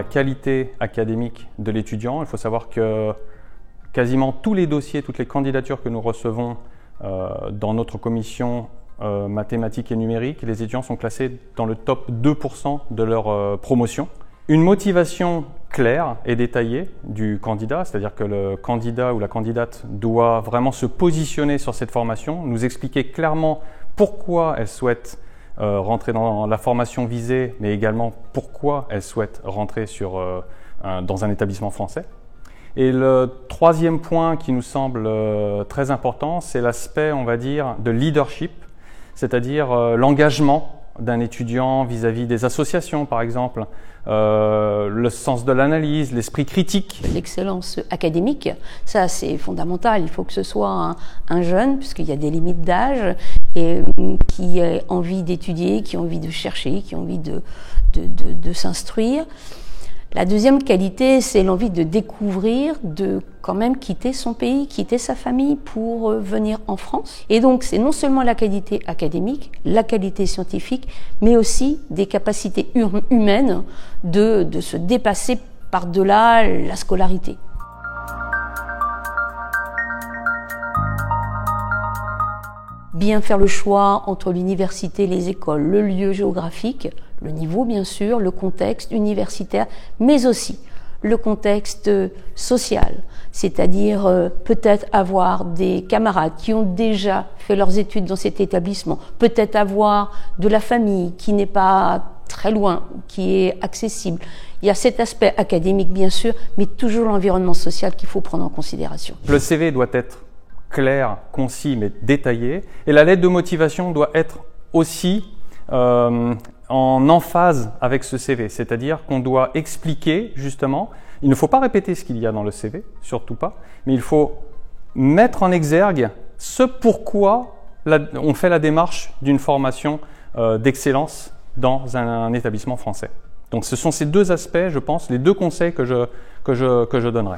qualité académique de l'étudiant. Il faut savoir que quasiment tous les dossiers, toutes les candidatures que nous recevons dans notre commission mathématiques et numériques, les étudiants sont classés dans le top 2% de leur promotion. Une motivation claire et détaillée du candidat, c'est-à-dire que le candidat ou la candidate doit vraiment se positionner sur cette formation, nous expliquer clairement pourquoi elle souhaite rentrer dans la formation visée, mais également pourquoi elle souhaite rentrer dans un établissement français. Et le troisième point qui nous semble très important, c'est l'aspect, on va dire, de leadership, c'est-à-dire l'engagement d'un étudiant vis-à-vis des associations, par exemple, le sens de l'analyse, l'esprit critique. L'excellence académique, ça c'est fondamental. Il faut que ce soit un jeune, puisqu'il y a des limites d'âge, et qui a envie d'étudier, qui a envie de chercher, qui a envie de s'instruire. La deuxième qualité, c'est l'envie de découvrir, de quand même quitter son pays, quitter sa famille pour venir en France. Et donc, c'est non seulement la qualité académique, la qualité scientifique, mais aussi des capacités humaines de se dépasser par-delà la scolarité. Bien faire le choix entre l'université, les écoles, le lieu géographique, le niveau bien sûr, le contexte universitaire, mais aussi le contexte social, c'est-à-dire peut-être avoir des camarades qui ont déjà fait leurs études dans cet établissement, peut-être avoir de la famille qui n'est pas très loin, qui est accessible. Il y a cet aspect académique bien sûr, mais toujours l'environnement social qu'il faut prendre en considération. Le CV doit être clair, concis, mais détaillé. Et la lettre de motivation doit être aussi en emphase avec ce CV. C'est-à-dire qu'on doit expliquer, justement, il ne faut pas répéter ce qu'il y a dans le CV, surtout pas, mais il faut mettre en exergue ce pourquoi on fait la démarche d'une formation d'excellence dans un établissement français. Donc ce sont ces deux aspects, je pense, les deux conseils que je donnerai.